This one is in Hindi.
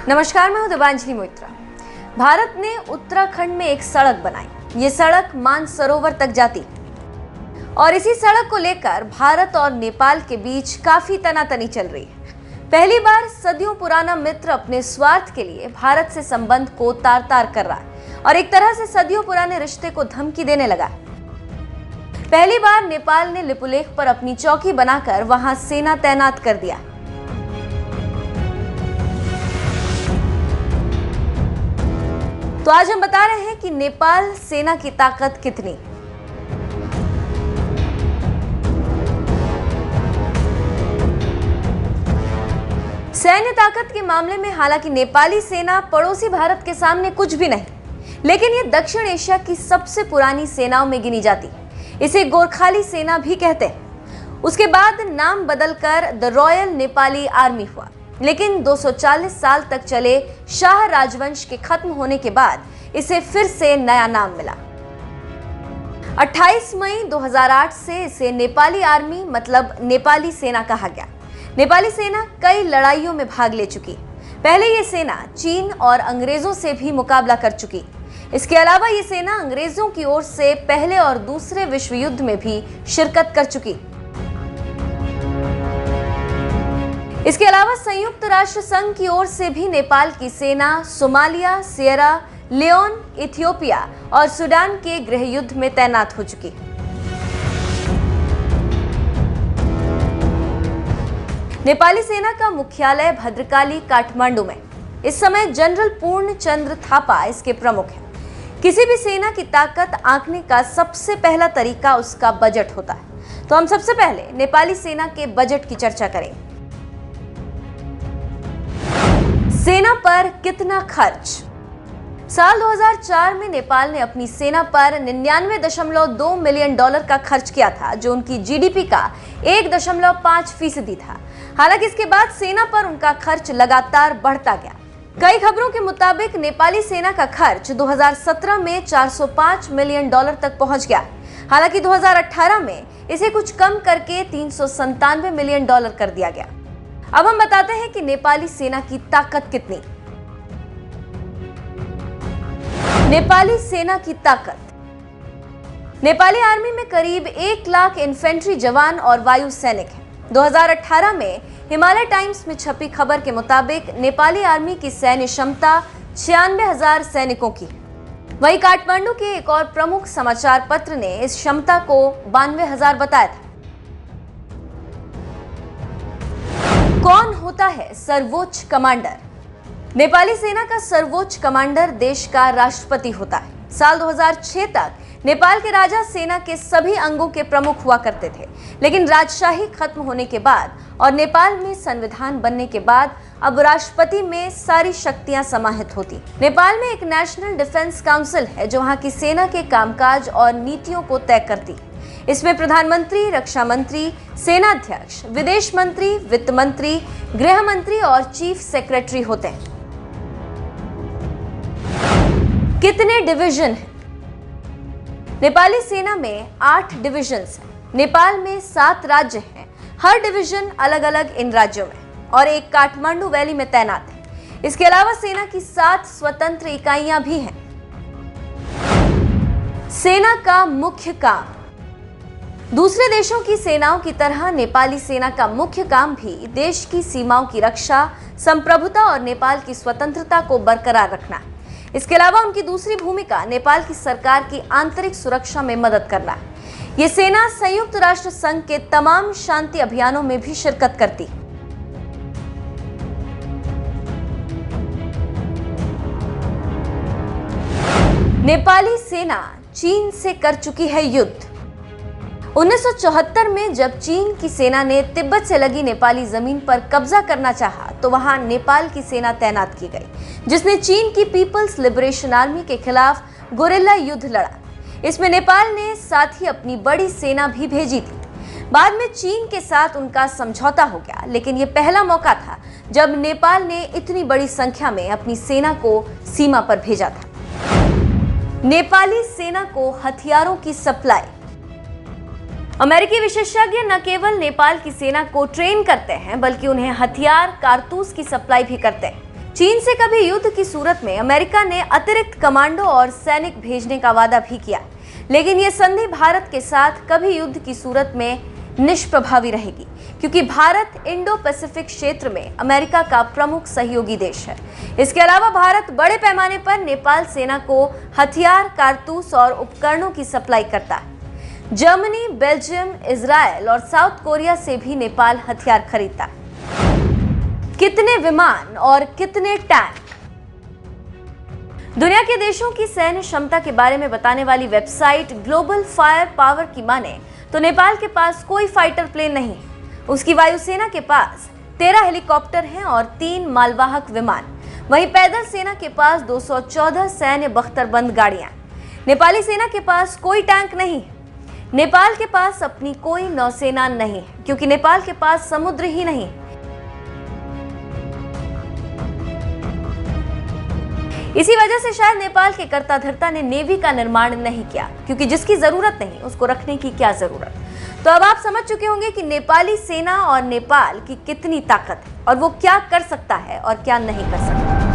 नमस्कार, मैं हूं देवांजलि मोइत्रा। भारत ने उत्तराखंड में एक सड़क बनाई। ये सड़क मानसरोवर तक जाती और इसी सड़क को लेकर भारत और नेपाल के बीच काफी तनातनी चल रही है। पहली बार सदियों पुराना मित्र अपने स्वार्थ के लिए भारत से संबंध को तार तार कर रहा है और एक तरह से सदियों पुराने रिश्ते को धमकी देने लगा। पहली बार नेपाल ने लिपुलेख पर अपनी चौकी बनाकर वहां सेना तैनात कर दिया। तो आज हम बता रहे हैं कि नेपाल सेना की ताकत कितनी। सैन्य ताकत के मामले में हालांकि नेपाली सेना पड़ोसी भारत के सामने कुछ भी नहीं, लेकिन ये दक्षिण एशिया की सबसे पुरानी सेनाओं में गिनी जाती। इसे गोरखाली सेना भी कहते हैं। उसके बाद नाम बदलकर द रॉयल नेपाली आर्मी हुआ, लेकिन 240 साल तक चले शाह राजवंश के खत्म होने के बाद इसे फिर से नया नाम मिला। 28 मई 2008 से इसे नेपाली आर्मी मतलब नेपाली सेना कहा गया। नेपाली सेना कई लड़ाइयों में भाग ले चुकी। पहले ये सेना चीन और अंग्रेजों से भी मुकाबला कर चुकी। इसके अलावा ये सेना अंग्रेजों की ओर से पहले और दूसरे विश्व युद्ध में भी शिरकत कर चुकी। इसके अलावा संयुक्त राष्ट्र संघ की ओर से भी नेपाल की सेना सोमालिया, सियरा लियोन, इथियोपिया और सूडान के गृह युद्ध में तैनात हो चुकी। नेपाली सेना का मुख्यालय भद्रकाली काठमांडू में। इस समय जनरल पूर्ण चंद्र थापा इसके प्रमुख हैं। किसी भी सेना की ताकत आंकने का सबसे पहला तरीका उसका बजट होता है। तो हम सबसे पहले नेपाली सेना के बजट की चर्चा करेंगे। सेना पर कितना खर्च? साल 2004 में नेपाल ने अपनी सेना पर 99.2 मिलियन डॉलर का खर्च किया था, जो उनकी जीडीपी का 1.5% था। हालांकि इसके बाद सेना पर उनका खर्च लगातार बढ़ता गया। कई खबरों के मुताबिक नेपाली सेना का खर्च 2017 में 405 मिलियन डॉलर तक पहुंच गया। हालांकि 2018 में इसे कुछ कम करके 397 मिलियन डॉलर कर दिया गया। अब हम बताते हैं कि नेपाली सेना की ताकत कितनी। नेपाली सेना की ताकत। नेपाली आर्मी में करीब 1 लाख इन्फेंट्री जवान और वायु सैनिक हैं। 2018 में हिमालय टाइम्स में छपी खबर के मुताबिक नेपाली आर्मी की सैन्य क्षमता 96,000 सैनिकों की। वहीं काठमांडू के एक और प्रमुख समाचार पत्र ने इस क्षमता को 92,000 बताया था। कौन होता है सर्वोच्च कमांडर? नेपाली सेना का सर्वोच्च कमांडर देश का राष्ट्रपति होता है। साल 2006 तक नेपाल के राजा सेना के सभी अंगों के प्रमुख हुआ करते थे, लेकिन राजशाही खत्म होने के बाद और नेपाल में संविधान बनने के बाद अब राष्ट्रपति में सारी शक्तियां समाहित होती। नेपाल में एक नेशनल डिफेंस काउंसिल है जो वहां की सेना के कामकाज और नीतियों को तय करती। इसमें प्रधानमंत्री, रक्षा मंत्री, सेनाध्यक्ष, विदेश मंत्री, वित्त मंत्री, गृह मंत्री और चीफ सेक्रेटरी होते हैं। कितने डिवीजन हैं? नेपाली सेना में 8 डिविजन्स हैं। नेपाल में 7 राज्य हैं। हर डिवीजन अलग अलग इन राज्यों में और एक काठमांडू वैली में तैनात है। इसके अलावा सेना की 7 स्वतंत्र इकाइयां भी हैं। सेना का मुख्य काम। दूसरे देशों की सेनाओं की तरह नेपाली सेना का मुख्य काम भी देश की सीमाओं की रक्षा, संप्रभुता और नेपाल की स्वतंत्रता को बरकरार रखना है। इसके अलावा उनकी दूसरी भूमिका नेपाल की सरकार की आंतरिक सुरक्षा में मदद करना है। ये सेना संयुक्त राष्ट्र संघ के तमाम शांति अभियानों में भी शिरकत करती। नेपाली सेना चीन से कर चुकी है युद्ध। 1974 में जब चीन की सेना ने तिब्बत से लगी नेपाली जमीन पर कब्जा करना चाहा, तो वहां नेपाल की सेना तैनात की गई, जिसने चीन की पीपल्स लिबरेशन आर्मी के खिलाफ गोरिल्ला युद्ध लड़ा। इसमें नेपाल ने साथ ही अपनी बड़ी सेना भी भेजी थी। बाद में चीन के साथ उनका समझौता हो गया, लेकिन यह पहला मौका था जब नेपाल ने इतनी बड़ी संख्या में अपनी सेना को सीमा पर भेजा था। नेपाली सेना को हथियारों की सप्लाई। अमेरिकी विशेषज्ञ न केवल नेपाल की सेना को ट्रेन करते हैं, बल्कि उन्हें हथियार, कारतूस की सप्लाई भी करते हैं। चीन से कभी युद्ध की सूरत में अमेरिका ने अतिरिक्त कमांडो और सैनिक भेजने का वादा भी किया, लेकिन ये संधि भारत के साथ कभी युद्ध की सूरत में निष्प्रभावी रहेगी, क्योंकि भारत इंडो पैसिफिक क्षेत्र में अमेरिका का प्रमुख सहयोगी देश है। इसके अलावा भारत बड़े पैमाने पर नेपाल सेना को हथियार, कारतूस और उपकरणों की सप्लाई करता है। जर्मनी, बेल्जियम, इजराइल और साउथ कोरिया से भी नेपाल हथियार खरीदता है। कितने विमान और कितने टैंक? दुनिया के देशों की सैन्य क्षमता के बारे में बताने वाली वेबसाइट ग्लोबल फायर पावर की माने तो नेपाल के पास कोई फाइटर प्लेन नहीं है। उसकी वायुसेना के पास 13 हेलीकॉप्टर हैं और 3 मालवाहक विमान। वहीं पैदल सेना के पास 214 सैन्य बख्तरबंद गाड़ियां। नेपाली सेना के पास कोई टैंक नहीं है। नेपाल के पास अपनी कोई नौसेना नहीं है, क्योंकि नेपाल के पास समुद्र ही नहीं है। इसी वजह से शायद नेपाल के कर्ता धर्ता ने नेवी का निर्माण नहीं किया, क्योंकि जिसकी जरूरत नहीं उसको रखने की क्या जरूरत। तो अब आप समझ चुके होंगे कि नेपाली सेना और नेपाल की कितनी ताकत है और वो क्या कर सकता है और क्या नहीं कर सकता।